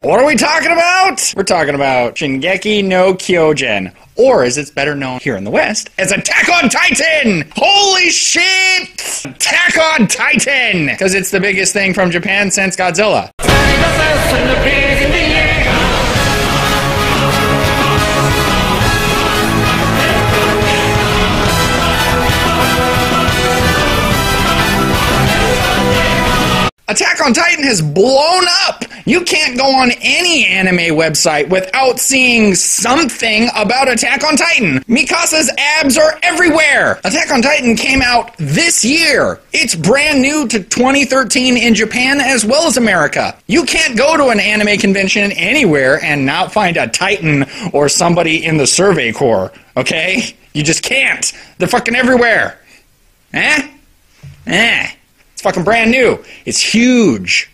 What are we talking about? We're talking about Shingeki no Kyojin, or as it's better known here in the West, as Attack on Titan! Holy shit! Attack on Titan! Because it's the biggest thing from Japan since Godzilla. Attack on Titan has blown up! You can't go on any anime website without seeing something about Attack on Titan. Mikasa's abs are everywhere! Attack on Titan came out this year. It's brand new to 2013 in Japan as well as America. You can't go to an anime convention anywhere and not find a Titan or somebody in the Survey Corps, okay? You just can't. They're fucking everywhere. It's fucking brand new. It's huge.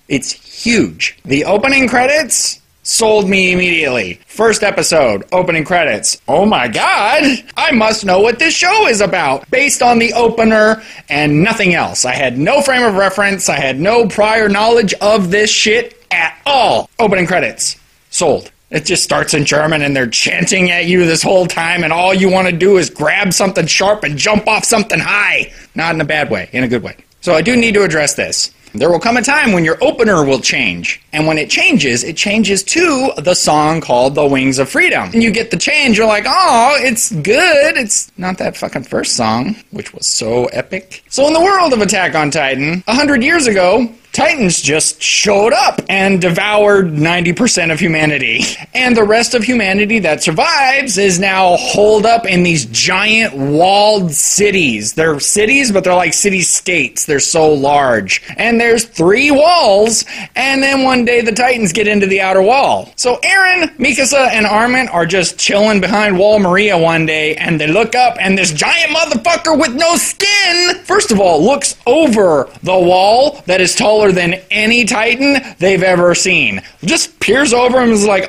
It's huge. The opening credits sold me immediately. First episode, opening credits. Oh my god! I must know what this show is about. Based on the opener and nothing else. I had no frame of reference. I had no prior knowledge of this shit at all. Opening credits. Sold. It just starts in German and they're chanting at you this whole time and all you want to do is grab something sharp and jump off something high. Not in a bad way, in a good way. So I do need to address this. There will come a time when your opener will change. And when it changes to the song called The Wings of Freedom. And you get the change, you're like, oh, it's good. It's not that fucking first song, which was so epic. So in the world of Attack on Titan, 100 years ago, Titans just showed up and devoured 90% of humanity. And the rest of humanity that survives is now holed up in these giant walled cities. They're cities, but they're like city-states. They're so large. And there's 3 walls, and then one day the Titans get into the outer wall. So Eren, Mikasa, and Armin are just chilling behind Wall Maria one day, and they look up, and this giant motherfucker with no skin, first of all, looks over the wall that is taller than any Titan they've ever seen. Just peers over him and is like,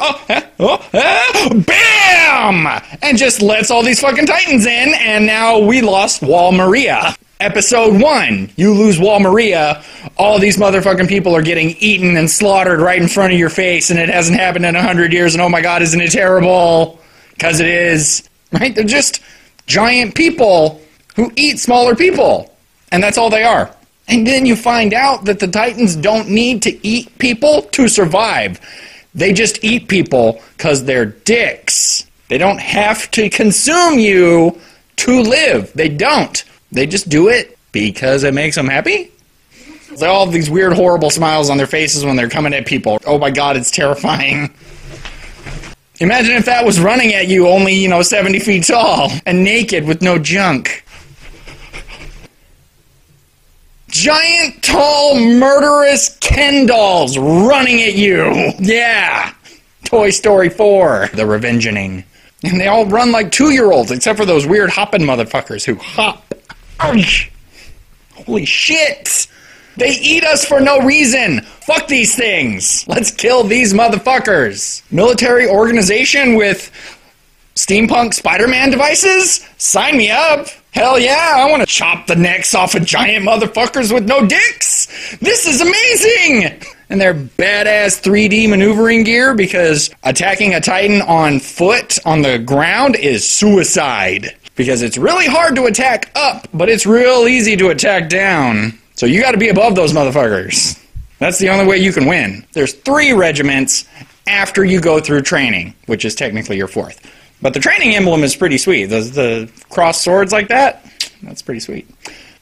BAM! And just lets all these fucking Titans in, and now we lost Wall Maria. Episode 1, you lose Wall Maria, all these motherfucking people are getting eaten and slaughtered right in front of your face, and it hasn't happened in 100 years, and oh my god, isn't it terrible? Because it is. Right? They're just giant people who eat smaller people. And that's all they are. And then you find out that the Titans don't need to eat people to survive. They just eat people because they're dicks. They don't have to consume you to live. They don't. They just do it because it makes them happy. They all have these weird, horrible smiles on their faces when they're coming at people. Oh my god, it's terrifying. Imagine if that was running at you only, 70 feet tall and naked with no junk. Giant, tall, murderous Ken dolls running at you. Yeah. Toy Story 4. The Revengeing. And they all run like 2-year-olds, except for those weird hopping motherfuckers who hop. Ouch. Holy shit. They eat us for no reason. Fuck these things. Let's kill these motherfuckers. Military organization with steampunk Spider-Man devices? Sign me up. Hell yeah, I want to chop the necks off of giant motherfuckers with no dicks! This is amazing! And their badass 3D maneuvering gear, because attacking a Titan on foot on the ground is suicide. Because it's really hard to attack up, but it's real easy to attack down. So you gotta be above those motherfuckers. That's the only way you can win. There's 3 regiments after you go through training, which is technically your 4th. But the training emblem is pretty sweet. The crossed swords like that, that's pretty sweet.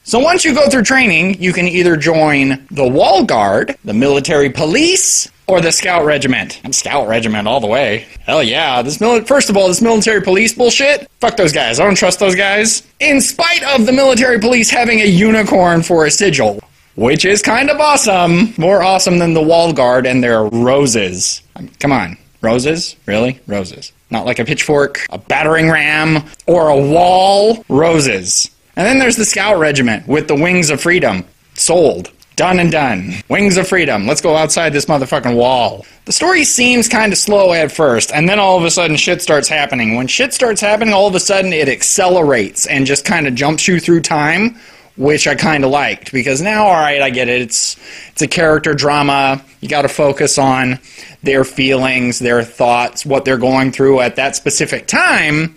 So once you go through training, you can either join the Wall Guard, the military police, or the Scout Regiment. Scout Regiment all the way. Hell yeah. First of all, this military police bullshit, fuck those guys. I don't trust those guys. In spite of the military police having a unicorn for a sigil, which is kind of awesome. More awesome than the Wall Guard and their roses. Come on. Roses? Really? Roses. Not like a pitchfork, a battering ram, or a wall. Roses. And then there's the Scout Regiment with the Wings of Freedom. Sold. Done and done. Wings of Freedom. Let's go outside this motherfucking wall. The story seems kind of slow at first, and then all of a sudden shit starts happening. When shit starts happening, all of a sudden it accelerates and just kind of jumps you through time which I kind of liked, because now, all right, I get it. It's a character drama. You got to focus on their feelings, their thoughts, what they're going through at that specific time.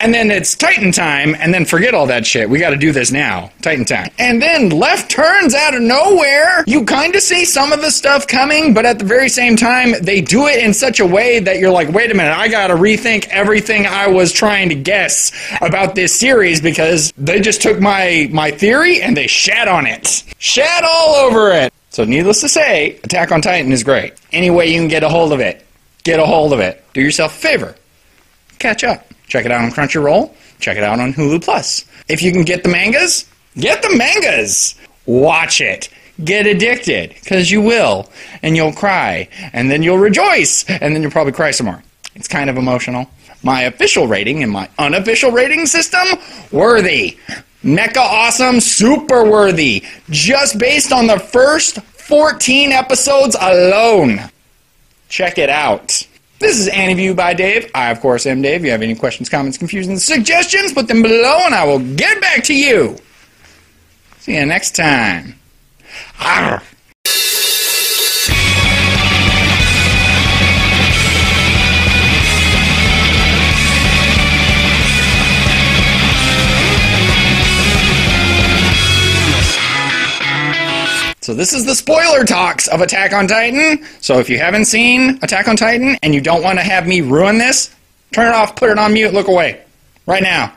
And then it's Titan time, and then forget all that shit. We got to do this now. Titan time. And then left turns out of nowhere. You kind of see some of the stuff coming, but at the very same time, they do it in such a way that you're like, wait a minute, I got to rethink everything I was trying to guess about this series, because they just took my theory and they shat on it. Shat all over it. So needless to say, Attack on Titan is great. Any way you can get a hold of it, get a hold of it. Do yourself a favor. Catch up. Check it out on Crunchyroll. Check it out on Hulu Plus. If you can get the mangas, get the mangas. Watch it. Get addicted, because you will. And you'll cry. And then you'll rejoice. And then you'll probably cry some more. It's kind of emotional. My official rating and my unofficial rating system, worthy. Mecha awesome, super worthy. Just based on the first 14 episodes alone. Check it out. This is AniView by Dave. I, of course, am Dave. If you have any questions, comments, confusions, suggestions, put them below and I will get back to you. See you next time. Arr. So this is the spoiler talks of Attack on Titan. So if you haven't seen Attack on Titan and you don't want to have me ruin this, turn it off, put it on mute, look away. Right now.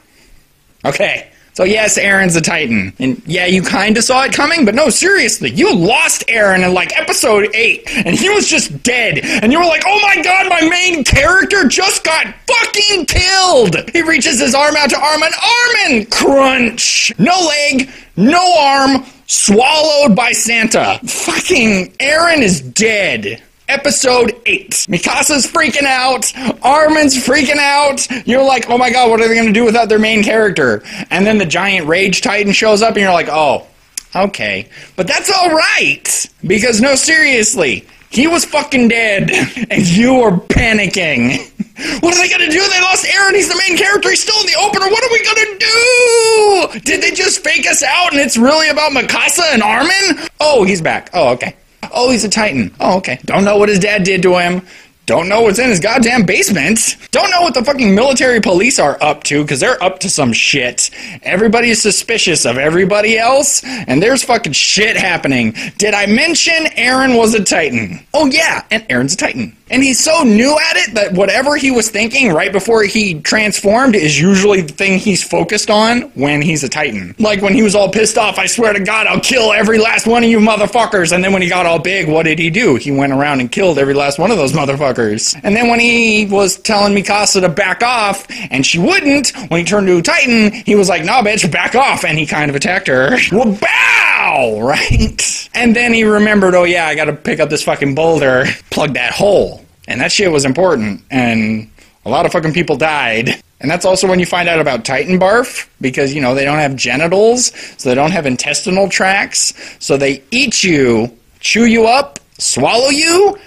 Okay. So yes, Aaron's a Titan. And yeah, you kind of saw it coming, but no, seriously. You lost Aaron in like episode 8, and he was just dead. And you were like, oh my god, my main character just got fucking killed. He reaches his arm out to Armin. Crunch. No leg, no arm. Swallowed by Santa. Fucking Aaron is dead. Episode 8. Mikasa's freaking out. Armin's freaking out. You're like, oh my god, what are they going to do without their main character? And then the giant Rage Titan shows up and you're like, oh, okay. But that's alright. Because no, seriously, he was fucking dead. And you were panicking. What are they gonna do? They lost Aaron. He's the main character. He's still in the opener. What are we gonna do? Did they just fake us out and it's really about Mikasa and Armin? Oh, he's back. Oh, okay. Oh, he's a Titan. Oh, okay. Don't know what his dad did to him. Don't know what's in his goddamn basement. Don't know what the fucking military police are up to, because they're up to some shit. Everybody's suspicious of everybody else, and there's fucking shit happening. Did I mention Aaron was a Titan? Oh yeah, and Aaron's a Titan. And he's so new at it that whatever he was thinking right before he transformed is usually the thing he's focused on when he's a Titan. Like when he was all pissed off, I swear to God, I'll kill every last one of you motherfuckers. And then when he got all big, what did he do? He went around and killed every last one of those motherfuckers. And then when he was telling Mikasa to back off, and she wouldn't, when he turned to a Titan, he was like, nah, bitch, back off. And he kind of attacked her. Well, bow! Right? And then he remembered, oh yeah, I gotta pick up this fucking boulder, plug that hole. And that shit was important, and a lot of fucking people died. And that's also when you find out about Titan barf, because, you know, they don't have genitals, so they don't have intestinal tracts, so they eat you, chew you up, swallow you,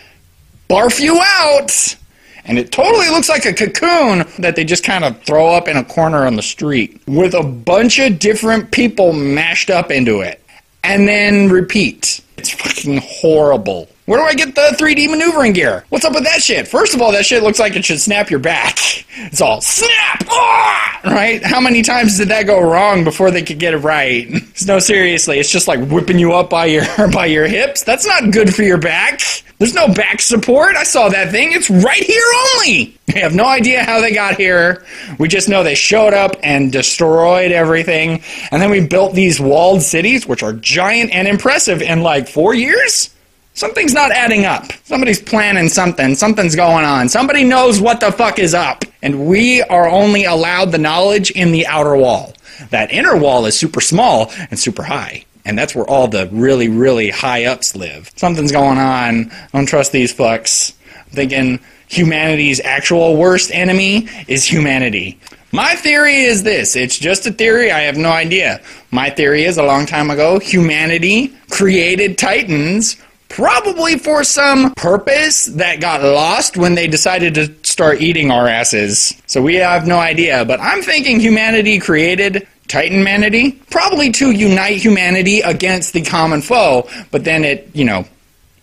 barf you out, and it totally looks like a cocoon that they just kind of throw up in a corner on the street, with a bunch of different people mashed up into it. And then repeat. It's fucking horrible. Where do I get the 3D maneuvering gear? What's up with that shit? First of all, that shit looks like it should snap your back. It's all snap! Ah! Right? How many times did that go wrong before they could get it right? No, seriously, it's just like whipping you up by your hips. That's not good for your back. There's no back support. I saw that thing. It's right here only. We have no idea how they got here. We just know they showed up and destroyed everything. And then we built these walled cities, which are giant and impressive, in like 4 years? Something's not adding up. Somebody's planning something. Something's going on. Somebody knows what the fuck is up. And we are only allowed the knowledge in the outer wall. That inner wall is super small and super high. And that's where all the really, really high-ups live. Something's going on. I don't trust these fucks. I'm thinking humanity's actual worst enemy is humanity. My theory is this. It's just a theory. I have no idea. My theory is, a long time ago, humanity created Titans, probably for some purpose that got lost when they decided to start eating our asses. So we have no idea. But I'm thinking humanity created Titanmanity? Probably to unite humanity against the common foe, but then it,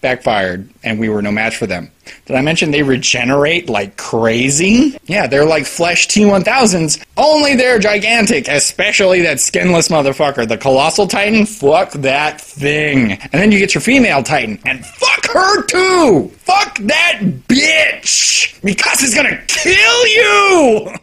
backfired, and we were no match for them. Did I mention they regenerate like crazy? Yeah, they're like flesh T-1000s, only they're gigantic, especially that skinless motherfucker. The Colossal Titan, fuck that thing. And then you get your female Titan, and fuck her too! Fuck that bitch! Mikasa's gonna kill you!